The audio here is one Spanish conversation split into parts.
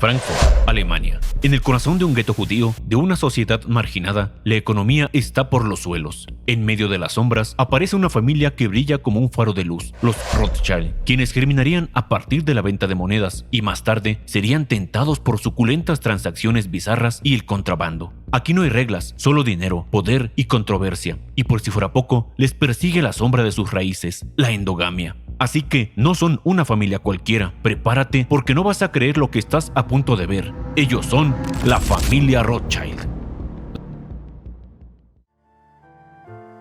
Frankfurt, Alemania. En el corazón de un gueto judío, de una sociedad marginada, la economía está por los suelos. En medio de las sombras aparece una familia que brilla como un faro de luz, los Rothschild, quienes germinarían a partir de la venta de monedas y más tarde serían tentados por suculentas transacciones bizarras y el contrabando. Aquí no hay reglas, solo dinero, poder y controversia. Y por si fuera poco, les persigue la sombra de sus raíces, la endogamia. Así que no son una familia cualquiera. Prepárate porque no vas a creer lo que estás a punto de ver. Ellos son la familia Rothschild.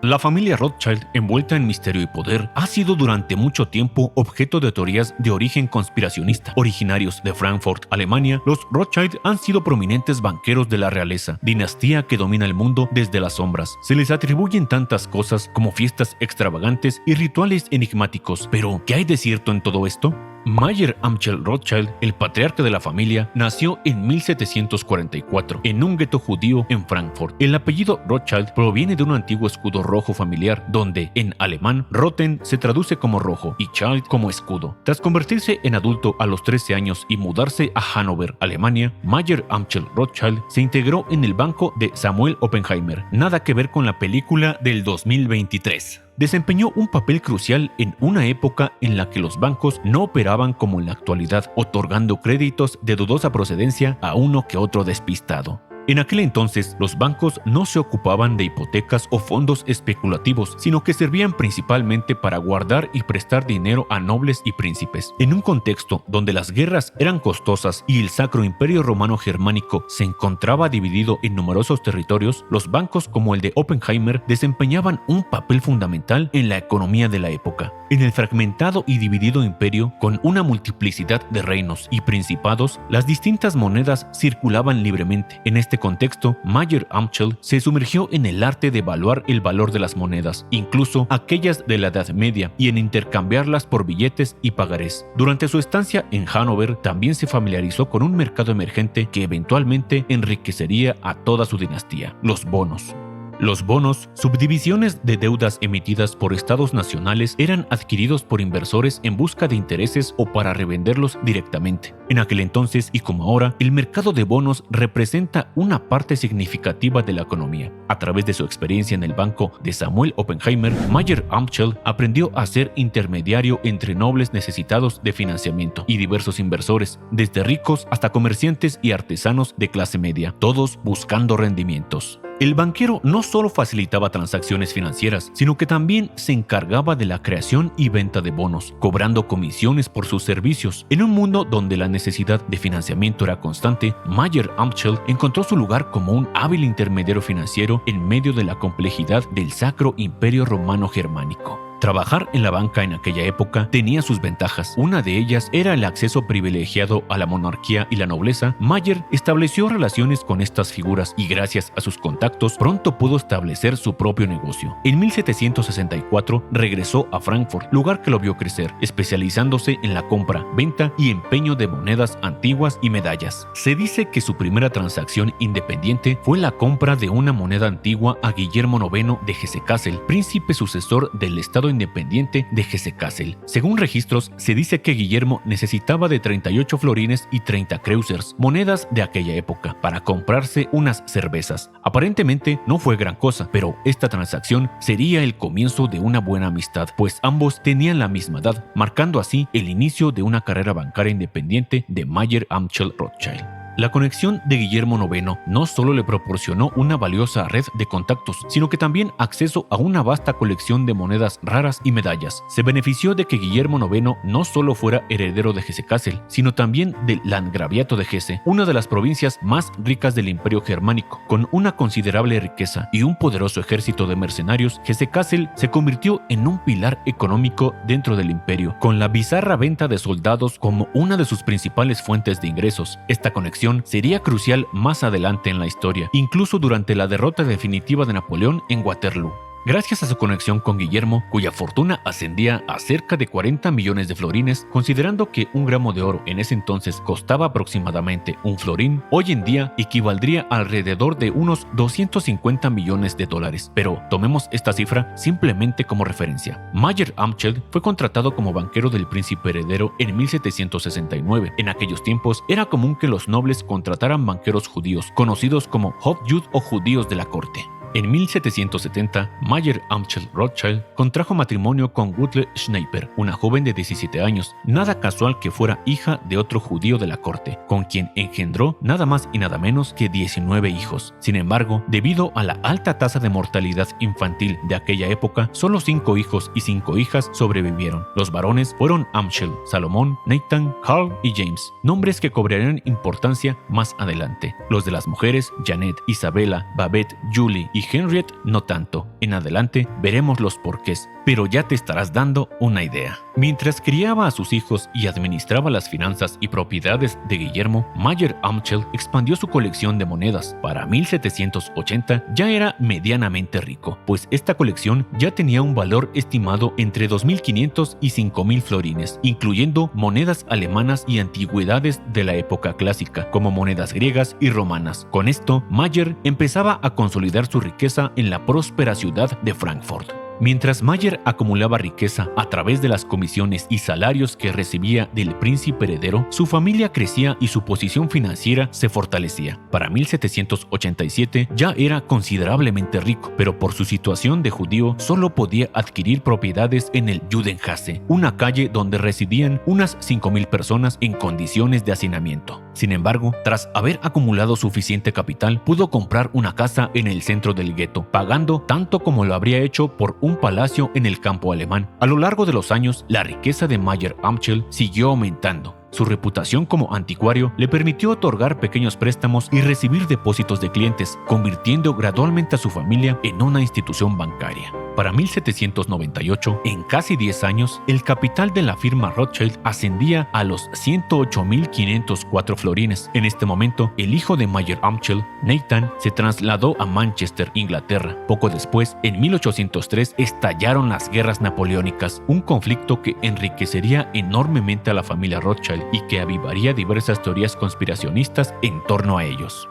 La familia Rothschild, envuelta en misterio y poder, ha sido durante mucho tiempo objeto de teorías de origen conspiracionista. Originarios de Frankfurt, Alemania, los Rothschild han sido prominentes banqueros de la realeza, dinastía que domina el mundo desde las sombras. Se les atribuyen tantas cosas como fiestas extravagantes y rituales enigmáticos. Pero, ¿qué hay de cierto en todo esto? Mayer Amschel Rothschild, el patriarca de la familia, nació en 1744 en un gueto judío en Frankfurt. El apellido Rothschild proviene de un antiguo escudo rojo familiar, donde en alemán Roten se traduce como rojo y Schild como escudo. Tras convertirse en adulto a los 13 años y mudarse a Hannover, Alemania, Mayer Amschel Rothschild se integró en el banco de Samuel Oppenheimer. Nada que ver con la película del 2023. Desempeñó un papel crucial en una época en la que los bancos no operaban como en la actualidad, otorgando créditos de dudosa procedencia a uno que otro despistado. En aquel entonces, los bancos no se ocupaban de hipotecas o fondos especulativos, sino que servían principalmente para guardar y prestar dinero a nobles y príncipes. En un contexto donde las guerras eran costosas y el Sacro Imperio Romano Germánico se encontraba dividido en numerosos territorios, los bancos como el de Oppenheimer desempeñaban un papel fundamental en la economía de la época. En el fragmentado y dividido imperio, con una multiplicidad de reinos y principados, las distintas monedas circulaban libremente. En este contexto, Mayer Amschel se sumergió en el arte de evaluar el valor de las monedas, incluso aquellas de la Edad Media, y en intercambiarlas por billetes y pagarés. Durante su estancia en Hannover, también se familiarizó con un mercado emergente que eventualmente enriquecería a toda su dinastía: los bonos. Los bonos, subdivisiones de deudas emitidas por estados nacionales, eran adquiridos por inversores en busca de intereses o para revenderlos directamente. En aquel entonces, y como ahora, el mercado de bonos representa una parte significativa de la economía. A través de su experiencia en el banco de Samuel Oppenheimer, Mayer Amschel aprendió a ser intermediario entre nobles necesitados de financiamiento y diversos inversores, desde ricos hasta comerciantes y artesanos de clase media, todos buscando rendimientos. El banquero no solo facilitaba transacciones financieras, sino que también se encargaba de la creación y venta de bonos, cobrando comisiones por sus servicios. En un mundo donde la necesidad de financiamiento era constante, Mayer Amschel encontró su lugar como un hábil intermediario financiero en medio de la complejidad del Sacro Imperio Romano Germánico. Trabajar en la banca en aquella época tenía sus ventajas. Una de ellas era el acceso privilegiado a la monarquía y la nobleza. Mayer estableció relaciones con estas figuras y gracias a sus contactos pronto pudo establecer su propio negocio. En 1764 regresó a Frankfurt, lugar que lo vio crecer, especializándose en la compra, venta y empeño de monedas antiguas y medallas. Se dice que su primera transacción independiente fue la compra de una moneda antigua a Guillermo IX de Hesse-Kassel, príncipe sucesor del estado independiente de Hesse-Kassel. Según registros, se dice que Guillermo necesitaba de 38 florines y 30 kreuzers, monedas de aquella época, para comprarse unas cervezas. Aparentemente no fue gran cosa, pero esta transacción sería el comienzo de una buena amistad, pues ambos tenían la misma edad, marcando así el inicio de una carrera bancaria independiente de Mayer Amschel Rothschild. La conexión de Guillermo IX no solo le proporcionó una valiosa red de contactos, sino que también acceso a una vasta colección de monedas raras y medallas. Se benefició de que Guillermo IX no solo fuera heredero de Hesse-Kassel, sino también del Landgraviato de Hesse, una de las provincias más ricas del Imperio Germánico. Con una considerable riqueza y un poderoso ejército de mercenarios, Hesse-Kassel se convirtió en un pilar económico dentro del imperio, con la bizarra venta de soldados como una de sus principales fuentes de ingresos. Esta conexión sería crucial más adelante en la historia, incluso durante la derrota definitiva de Napoleón en Waterloo. Gracias a su conexión con Guillermo, cuya fortuna ascendía a cerca de 40 millones de florines, considerando que un gramo de oro en ese entonces costaba aproximadamente un florín, hoy en día equivaldría a alrededor de unos 250 millones de dólares. Pero tomemos esta cifra simplemente como referencia. Mayer Amschel fue contratado como banquero del príncipe heredero en 1769. En aquellos tiempos era común que los nobles contrataran banqueros judíos, conocidos como Hofjud o judíos de la corte. En 1770, Mayer Amschel Rothschild contrajo matrimonio con Gudle Schneiper, una joven de 17 años, nada casual que fuera hija de otro judío de la corte, con quien engendró nada más y nada menos que 19 hijos. Sin embargo, debido a la alta tasa de mortalidad infantil de aquella época, solo 5 hijos y 5 hijas sobrevivieron. Los varones fueron Amschel, Salomón, Nathan, Carl y James, nombres que cobrarían importancia más adelante. Los de las mujeres, Janet, Isabella, Babette, Julie y Henriette no tanto. En adelante veremos los porqués, pero ya te estarás dando una idea. Mientras criaba a sus hijos y administraba las finanzas y propiedades de Guillermo, Mayer Amschel expandió su colección de monedas. Para 1780 ya era medianamente rico, pues esta colección ya tenía un valor estimado entre 2.500 y 5.000 florines, incluyendo monedas alemanas y antigüedades de la época clásica, como monedas griegas y romanas. Con esto, Mayer empezaba a consolidar su riqueza en la próspera ciudad de Frankfurt. Mientras Mayer acumulaba riqueza a través de las comisiones y salarios que recibía del príncipe heredero, su familia crecía y su posición financiera se fortalecía. Para 1787 ya era considerablemente rico, pero por su situación de judío solo podía adquirir propiedades en el Judengasse, una calle donde residían unas 5.000 personas en condiciones de hacinamiento. Sin embargo, tras haber acumulado suficiente capital, pudo comprar una casa en el centro del gueto, pagando tanto como lo habría hecho por un palacio en el campo alemán. A lo largo de los años, la riqueza de Mayer Amschel siguió aumentando. Su reputación como anticuario le permitió otorgar pequeños préstamos y recibir depósitos de clientes, convirtiendo gradualmente a su familia en una institución bancaria. Para 1798, en casi 10 años, el capital de la firma Rothschild ascendía a los 108.504 florines. En este momento, el hijo de Mayer Amschel, Nathan, se trasladó a Manchester, Inglaterra. Poco después, en 1803, estallaron las guerras napoleónicas, un conflicto que enriquecería enormemente a la familia Rothschild y que avivaría diversas teorías conspiracionistas en torno a ellos.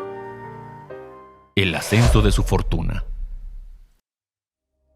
El ascenso de su fortuna.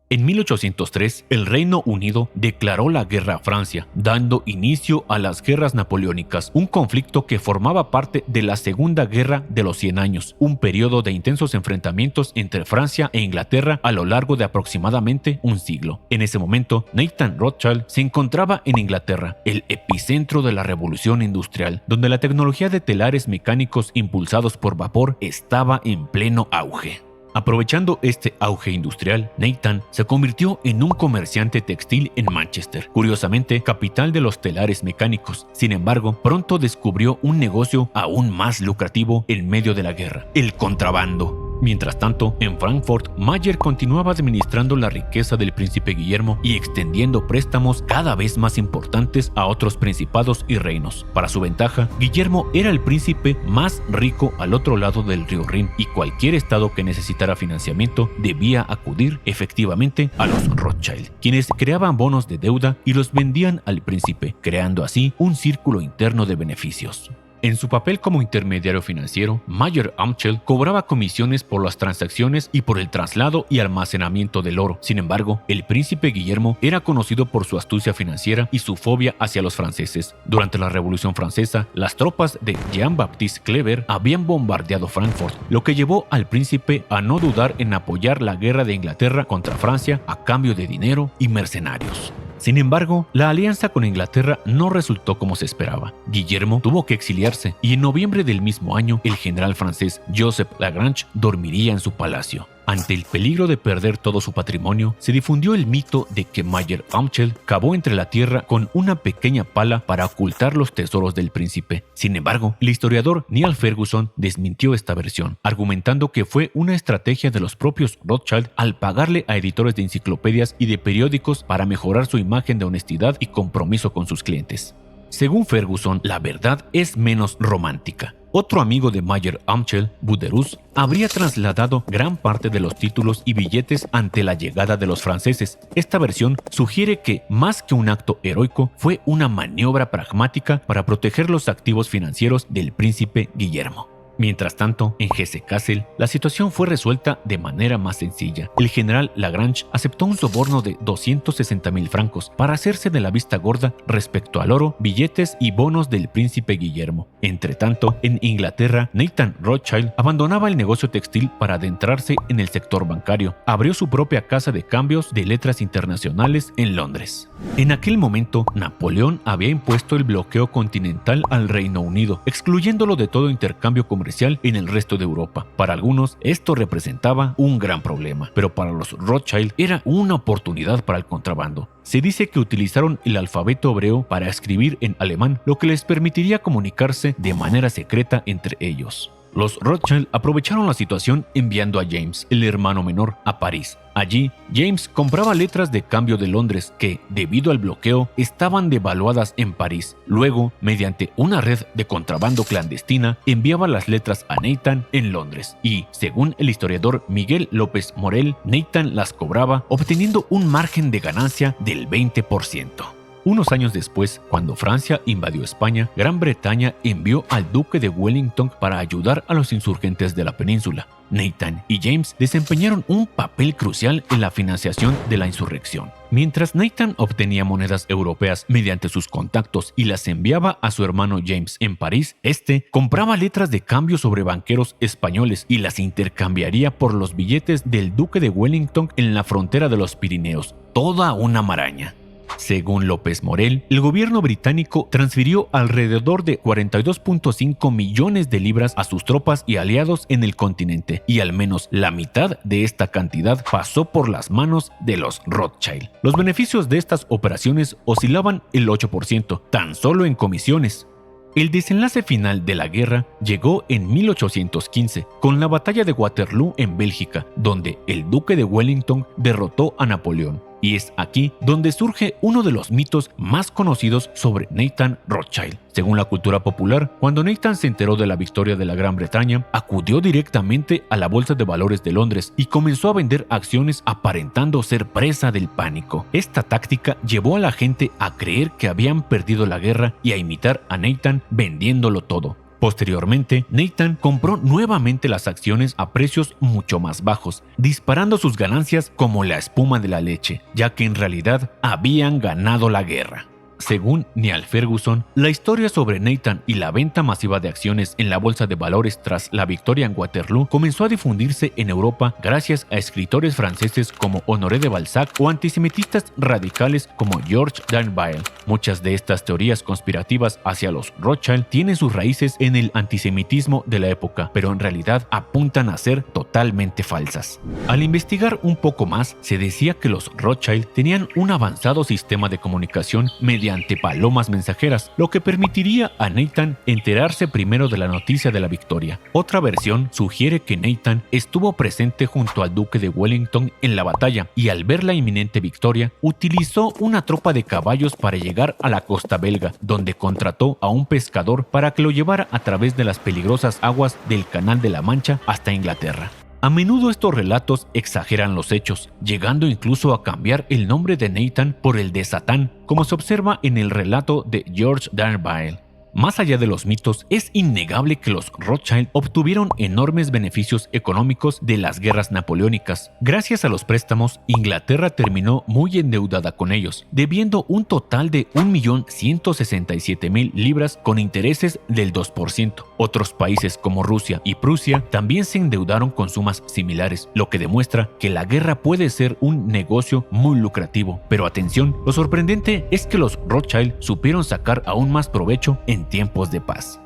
En 1803, el Reino Unido declaró la guerra a Francia, dando inicio a las guerras napoleónicas, un conflicto que formaba parte de la Segunda Guerra de los 100 años, un periodo de intensos enfrentamientos entre Francia e Inglaterra a lo largo de aproximadamente un siglo. En ese momento, Nathan Rothschild se encontraba en Inglaterra, el epicentro de la revolución industrial, donde la tecnología de telares mecánicos impulsados por vapor estaba en pleno auge. Aprovechando este auge industrial, Nathan se convirtió en un comerciante textil en Manchester, curiosamente capital de los telares mecánicos. Sin embargo, pronto descubrió un negocio aún más lucrativo en medio de la guerra: el contrabando. Mientras tanto, en Frankfurt, Mayer continuaba administrando la riqueza del príncipe Guillermo y extendiendo préstamos cada vez más importantes a otros principados y reinos. Para su ventaja, Guillermo era el príncipe más rico al otro lado del río Rin, y cualquier estado que necesitara financiamiento debía acudir efectivamente a los Rothschild, quienes creaban bonos de deuda y los vendían al príncipe, creando así un círculo interno de beneficios. En su papel como intermediario financiero, Mayer Amschel cobraba comisiones por las transacciones y por el traslado y almacenamiento del oro. Sin embargo, el príncipe Guillermo era conocido por su astucia financiera y su fobia hacia los franceses. Durante la Revolución Francesa, las tropas de Jean-Baptiste Kleber habían bombardeado Frankfurt, lo que llevó al príncipe a no dudar en apoyar la guerra de Inglaterra contra Francia a cambio de dinero y mercenarios. Sin embargo, la alianza con Inglaterra no resultó como se esperaba. Guillermo tuvo que exiliarse y en noviembre del mismo año, el general francés Joseph Lagrange dormiría en su palacio. Ante el peligro de perder todo su patrimonio, se difundió el mito de que Mayer Amschel cavó entre la tierra con una pequeña pala para ocultar los tesoros del príncipe. Sin embargo, el historiador Niall Ferguson desmintió esta versión, argumentando que fue una estrategia de los propios Rothschild al pagarle a editores de enciclopedias y de periódicos para mejorar su imagen de honestidad y compromiso con sus clientes. Según Ferguson, la verdad es menos romántica. Otro amigo de Mayer Amschel, Buderus, habría trasladado gran parte de los títulos y billetes ante la llegada de los franceses. Esta versión sugiere que, más que un acto heroico, fue una maniobra pragmática para proteger los activos financieros del príncipe Guillermo. Mientras tanto, en Hesse-Kassel, la situación fue resuelta de manera más sencilla. El general Lagrange aceptó un soborno de 260.000 francos para hacerse de la vista gorda respecto al oro, billetes y bonos del príncipe Guillermo. Entretanto, en Inglaterra, Nathan Rothschild abandonaba el negocio textil para adentrarse en el sector bancario. Abrió su propia casa de cambios de letras internacionales en Londres. En aquel momento, Napoleón había impuesto el bloqueo continental al Reino Unido, excluyéndolo de todo intercambio comercial en el resto de Europa. Para algunos, esto representaba un gran problema, pero para los Rothschild era una oportunidad para el contrabando. Se dice que utilizaron el alfabeto hebreo para escribir en alemán, lo que les permitiría comunicarse de manera secreta entre ellos. Los Rothschild aprovecharon la situación enviando a James, el hermano menor, a París. Allí, James compraba letras de cambio de Londres que, debido al bloqueo, estaban devaluadas en París. Luego, mediante una red de contrabando clandestina, enviaba las letras a Nathan en Londres y, según el historiador Miguel López Morel, Nathan las cobraba obteniendo un margen de ganancia del 20%. Unos años después, cuando Francia invadió España, Gran Bretaña envió al duque de Wellington para ayudar a los insurgentes de la península. Nathan y James desempeñaron un papel crucial en la financiación de la insurrección. Mientras Nathan obtenía monedas europeas mediante sus contactos y las enviaba a su hermano James en París, este compraba letras de cambio sobre banqueros españoles y las intercambiaría por los billetes del duque de Wellington en la frontera de los Pirineos. Toda una maraña. Según López Morel, el gobierno británico transfirió alrededor de 42.5 millones de libras a sus tropas y aliados en el continente, y al menos la mitad de esta cantidad pasó por las manos de los Rothschild. Los beneficios de estas operaciones oscilaban el 8%, tan solo en comisiones. El desenlace final de la guerra llegó en 1815, con la batalla de Waterloo en Bélgica, donde el duque de Wellington derrotó a Napoleón. Y es aquí donde surge uno de los mitos más conocidos sobre Nathan Rothschild. Según la cultura popular, cuando Nathan se enteró de la victoria de la Gran Bretaña, acudió directamente a la Bolsa de Valores de Londres y comenzó a vender acciones aparentando ser presa del pánico. Esta táctica llevó a la gente a creer que habían perdido la guerra y a imitar a Nathan vendiéndolo todo. Posteriormente, Nathan compró nuevamente las acciones a precios mucho más bajos, disparando sus ganancias como la espuma de la leche, ya que en realidad habían ganado la guerra. Según Niall Ferguson, la historia sobre Nathan y la venta masiva de acciones en la bolsa de valores tras la victoria en Waterloo comenzó a difundirse en Europa gracias a escritores franceses como Honoré de Balzac o antisemitistas radicales como George Darnville. Muchas de estas teorías conspirativas hacia los Rothschild tienen sus raíces en el antisemitismo de la época, pero en realidad apuntan a ser totalmente falsas. Al investigar un poco más, se decía que los Rothschild tenían un avanzado sistema de comunicación mediante palomas mensajeras, lo que permitiría a Nathan enterarse primero de la noticia de la victoria. Otra versión sugiere que Nathan estuvo presente junto al duque de Wellington en la batalla y al ver la inminente victoria, utilizó una tropa de caballos para llegar a la costa belga, donde contrató a un pescador para que lo llevara a través de las peligrosas aguas del Canal de la Mancha hasta Inglaterra. A menudo estos relatos exageran los hechos, llegando incluso a cambiar el nombre de Nathan por el de Satán, como se observa en el relato de George Darnville. Más allá de los mitos, es innegable que los Rothschild obtuvieron enormes beneficios económicos de las guerras napoleónicas. Gracias a los préstamos, Inglaterra terminó muy endeudada con ellos, debiendo un total de 1.167.000 libras con intereses del 2%. Otros países como Rusia y Prusia también se endeudaron con sumas similares, lo que demuestra que la guerra puede ser un negocio muy lucrativo. Pero atención, lo sorprendente es que los Rothschild supieron sacar aún más provecho en tiempos de paz.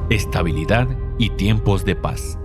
Estabilidad y tiempos de paz.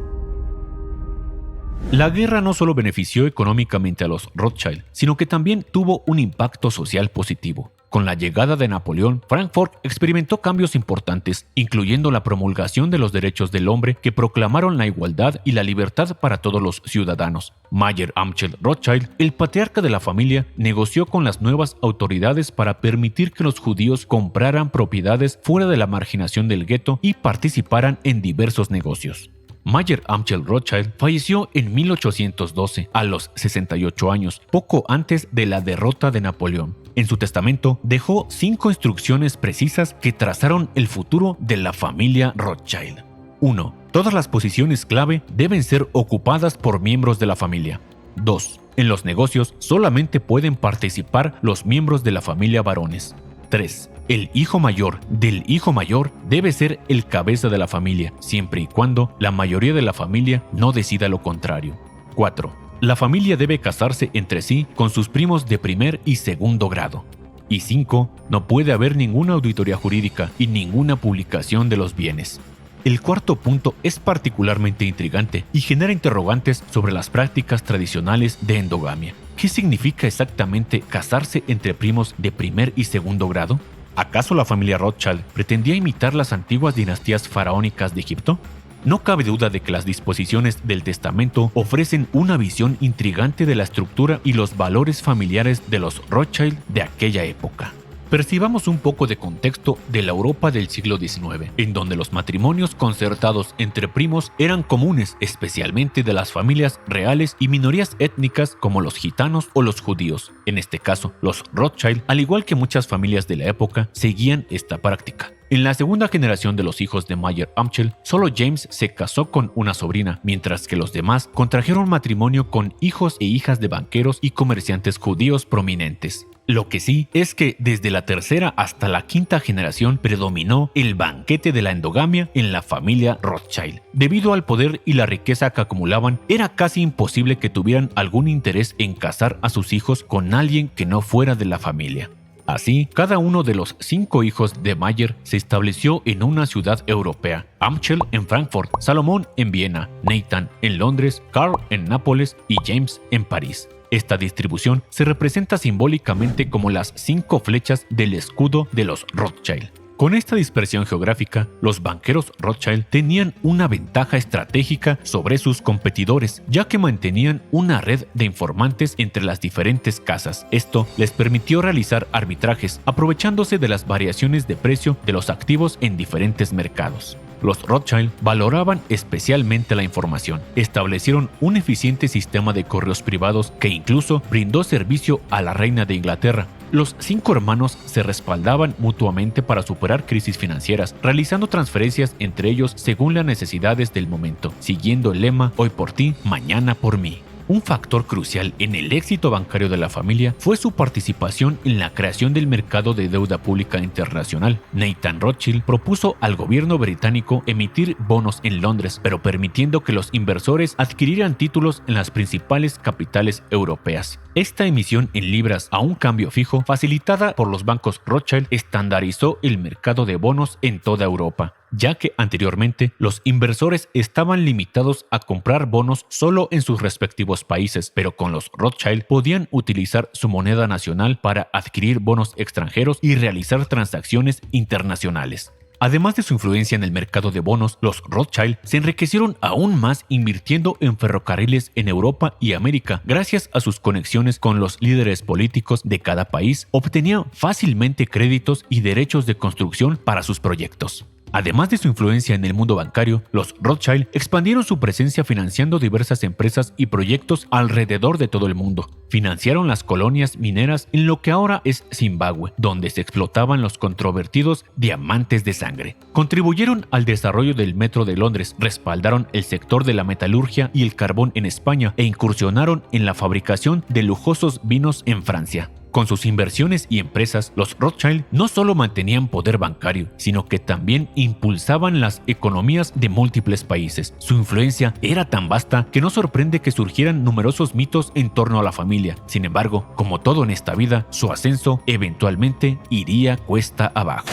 La guerra no solo benefició económicamente a los Rothschild, sino que también tuvo un impacto social positivo. Con la llegada de Napoleón, Frankfurt experimentó cambios importantes, incluyendo la promulgación de los derechos del hombre que proclamaron la igualdad y la libertad para todos los ciudadanos. Mayer Amschel Rothschild, el patriarca de la familia, negoció con las nuevas autoridades para permitir que los judíos compraran propiedades fuera de la marginación del gueto y participaran en diversos negocios. Mayer Amschel Rothschild falleció en 1812 a los 68 años, poco antes de la derrota de Napoleón. En su testamento dejó 5 instrucciones precisas que trazaron el futuro de la familia Rothschild. 1. Todas las posiciones clave deben ser ocupadas por miembros de la familia. 2. En los negocios solamente pueden participar los miembros de la familia varones. 3. El hijo mayor del hijo mayor debe ser el cabeza de la familia, siempre y cuando la mayoría de la familia no decida lo contrario. 4. La familia debe casarse entre sí con sus primos de primer y segundo grado. Y 5. No puede haber ninguna auditoría jurídica y ninguna publicación de los bienes. El cuarto punto es particularmente intrigante y genera interrogantes sobre las prácticas tradicionales de endogamia. ¿Qué significa exactamente casarse entre primos de primer y segundo grado? ¿Acaso la familia Rothschild pretendía imitar las antiguas dinastías faraónicas de Egipto? No cabe duda de que las disposiciones del testamento ofrecen una visión intrigante de la estructura y los valores familiares de los Rothschild de aquella época. Percibamos un poco de contexto de la Europa del siglo XIX, en donde los matrimonios concertados entre primos eran comunes, especialmente de las familias reales y minorías étnicas como los gitanos o los judíos. En este caso, los Rothschild, al igual que muchas familias de la época, seguían esta práctica. En la segunda generación de los hijos de Mayer Amschel, solo James se casó con una sobrina, mientras que los demás contrajeron matrimonio con hijos e hijas de banqueros y comerciantes judíos prominentes. Lo que sí es que desde la tercera hasta la quinta generación predominó el banquete de la endogamia en la familia Rothschild. Debido al poder y la riqueza que acumulaban, era casi imposible que tuvieran algún interés en casar a sus hijos con alguien que no fuera de la familia. Así, cada uno de los 5 hijos de Mayer se estableció en una ciudad europea: Amschel en Frankfurt, Salomón en Viena, Nathan en Londres, Carl en Nápoles y James en París. Esta distribución se representa simbólicamente como las 5 flechas del escudo de los Rothschild. Con esta dispersión geográfica, los banqueros Rothschild tenían una ventaja estratégica sobre sus competidores, ya que mantenían una red de informantes entre las diferentes casas. Esto les permitió realizar arbitrajes, aprovechándose de las variaciones de precio de los activos en diferentes mercados. Los Rothschild valoraban especialmente la información. Establecieron un eficiente sistema de correos privados que incluso brindó servicio a la reina de Inglaterra. Los 5 hermanos se respaldaban mutuamente para superar crisis financieras, realizando transferencias entre ellos según las necesidades del momento, siguiendo el lema "hoy por ti, mañana por mí". Un factor crucial en el éxito bancario de la familia fue su participación en la creación del mercado de deuda pública internacional. Nathan Rothschild propuso al gobierno británico emitir bonos en Londres, pero permitiendo que los inversores adquirieran títulos en las principales capitales europeas. Esta emisión en libras a un cambio fijo, facilitada por los bancos Rothschild, estandarizó el mercado de bonos en toda Europa, ya que anteriormente los inversores estaban limitados a comprar bonos solo en sus respectivos países, pero con los Rothschild podían utilizar su moneda nacional para adquirir bonos extranjeros y realizar transacciones internacionales. Además de su influencia en el mercado de bonos, los Rothschild se enriquecieron aún más invirtiendo en ferrocarriles en Europa y América. Gracias a sus conexiones con los líderes políticos de cada país, obtenían fácilmente créditos y derechos de construcción para sus proyectos. Además de su influencia en el mundo bancario, los Rothschild expandieron su presencia financiando diversas empresas y proyectos alrededor de todo el mundo. Financiaron las colonias mineras en lo que ahora es Zimbabue, donde se explotaban los controvertidos diamantes de sangre. Contribuyeron al desarrollo del metro de Londres, respaldaron el sector de la metalurgia y el carbón en España e incursionaron en la fabricación de lujosos vinos en Francia. Con sus inversiones y empresas, los Rothschild no solo mantenían poder bancario, sino que también impulsaban las economías de múltiples países. Su influencia era tan vasta que no sorprende que surgieran numerosos mitos en torno a la familia. Sin embargo, como todo en esta vida, su ascenso eventualmente iría cuesta abajo.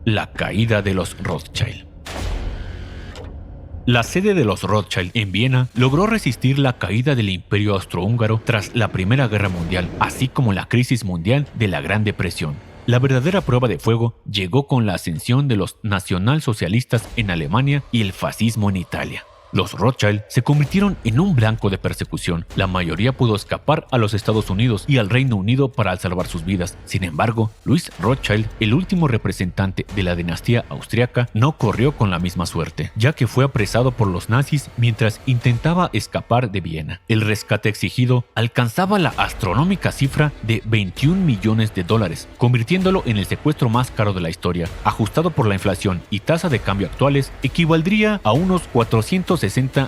La caída de los Rothschild. La sede de los Rothschild en Viena logró resistir la caída del Imperio Austrohúngaro tras la Primera Guerra Mundial, así como la crisis mundial de la Gran Depresión. La verdadera prueba de fuego llegó con la ascensión de los nacionalsocialistas en Alemania y el fascismo en Italia. Los Rothschild se convirtieron en un blanco de persecución. La mayoría pudo escapar a los Estados Unidos y al Reino Unido para salvar sus vidas. Sin embargo, Louis Rothschild, el último representante de la dinastía austriaca, no corrió con la misma suerte, ya que fue apresado por los nazis mientras intentaba escapar de Viena. El rescate exigido alcanzaba la astronómica cifra de $21 millones, convirtiéndolo en el secuestro más caro de la historia. Ajustado por la inflación y tasa de cambio actuales, equivaldría a unos $460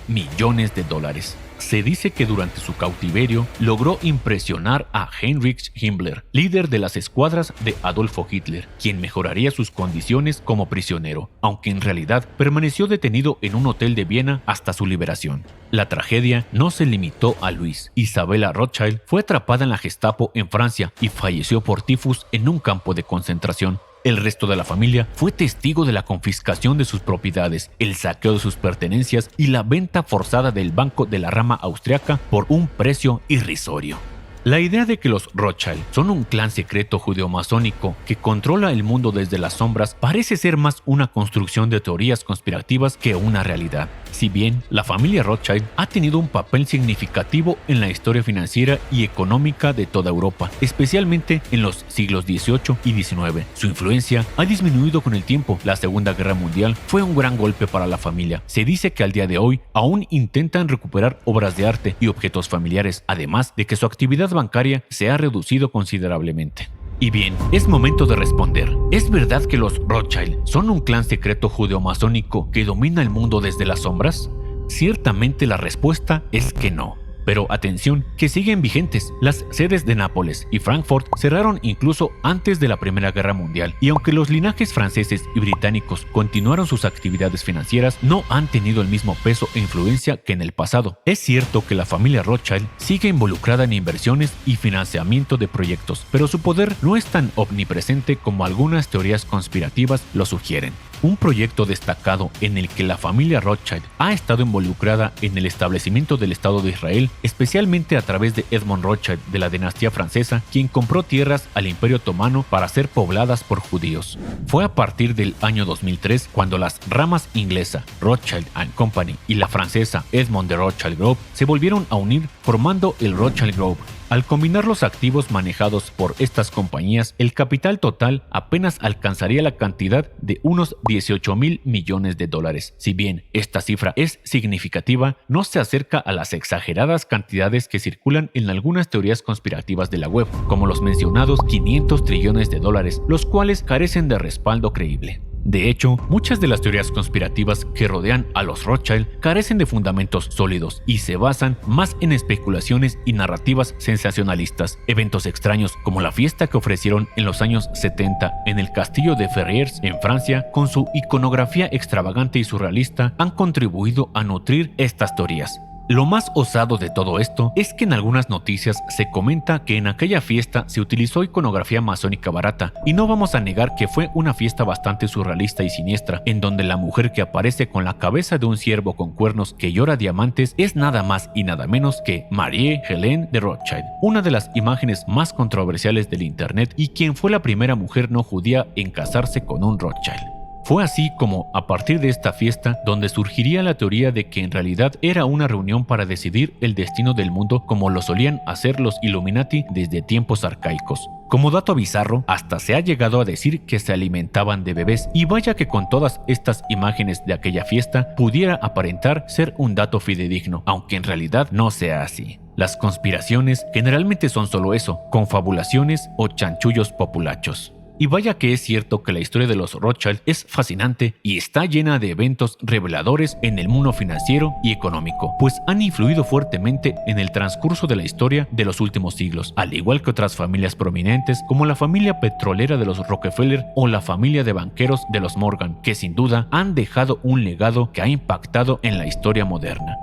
millones. Se dice que durante su cautiverio logró impresionar a Heinrich Himmler, líder de las escuadras de Adolfo Hitler, quien mejoraría sus condiciones como prisionero, aunque en realidad permaneció detenido en un hotel de Viena hasta su liberación. La tragedia no se limitó a Luis. Isabella Rothschild fue atrapada en la Gestapo en Francia y falleció por tifus en un campo de concentración. El resto de la familia fue testigo de la confiscación de sus propiedades, el saqueo de sus pertenencias y la venta forzada del banco de la rama austriaca por un precio irrisorio. La idea de que los Rothschild son un clan secreto judeo-masónico que controla el mundo desde las sombras parece ser más una construcción de teorías conspirativas que una realidad. Si bien la familia Rothschild ha tenido un papel significativo en la historia financiera y económica de toda Europa, especialmente en los siglos XVIII y XIX, su influencia ha disminuido con el tiempo. La Segunda Guerra Mundial fue un gran golpe para la familia. Se dice que al día de hoy aún intentan recuperar obras de arte y objetos familiares, además de que su actividad bancaria se ha reducido considerablemente. Y bien, es momento de responder. ¿Es verdad que los Rothschild son un clan secreto judeo-masónico que domina el mundo desde las sombras? Ciertamente la respuesta es que no. Pero atención, que siguen vigentes. Las sedes de Nápoles y Frankfurt cerraron incluso antes de la Primera Guerra Mundial, y aunque los linajes franceses y británicos continuaron sus actividades financieras, no han tenido el mismo peso e influencia que en el pasado. Es cierto que la familia Rothschild sigue involucrada en inversiones y financiamiento de proyectos, pero su poder no es tan omnipresente como algunas teorías conspirativas lo sugieren. Un proyecto destacado en el que la familia Rothschild ha estado involucrada en el establecimiento del Estado de Israel, especialmente a través de Edmond Rothschild de la dinastía francesa, quien compró tierras al Imperio Otomano para ser pobladas por judíos. Fue a partir del año 2003 cuando las ramas inglesa Rothschild & Company y la francesa Edmond de Rothschild Group se volvieron a unir formando el Rothschild Group. Al combinar los activos manejados por estas compañías, el capital total apenas alcanzaría la cantidad de unos $18.000 millones. Si bien esta cifra es significativa, no se acerca a las exageradas cantidades que circulan en algunas teorías conspirativas de la web, como los mencionados $500 trillones, los cuales carecen de respaldo creíble. De hecho, muchas de las teorías conspirativas que rodean a los Rothschild carecen de fundamentos sólidos y se basan más en especulaciones y narrativas sensacionalistas. Eventos extraños como la fiesta que ofrecieron en los años 70 en el castillo de Ferrières en Francia, con su iconografía extravagante y surrealista, han contribuido a nutrir estas teorías. Lo más osado de todo esto es que en algunas noticias se comenta que en aquella fiesta se utilizó iconografía masónica barata, y no vamos a negar que fue una fiesta bastante surrealista y siniestra, en donde la mujer que aparece con la cabeza de un ciervo con cuernos que llora diamantes es nada más y nada menos que Marie-Helene de Rothschild, una de las imágenes más controversiales del internet y quien fue la primera mujer no judía en casarse con un Rothschild. Fue así como, a partir de esta fiesta, donde surgiría la teoría de que en realidad era una reunión para decidir el destino del mundo como lo solían hacer los Illuminati desde tiempos arcaicos. Como dato bizarro, hasta se ha llegado a decir que se alimentaban de bebés, y vaya que con todas estas imágenes de aquella fiesta pudiera aparentar ser un dato fidedigno, aunque en realidad no sea así. Las conspiraciones generalmente son solo eso, confabulaciones o chanchullos populachos. Y vaya que es cierto que la historia de los Rothschild es fascinante y está llena de eventos reveladores en el mundo financiero y económico, pues han influido fuertemente en el transcurso de la historia de los últimos siglos, al igual que otras familias prominentes como la familia petrolera de los Rockefeller o la familia de banqueros de los Morgan, que sin duda han dejado un legado que ha impactado en la historia moderna.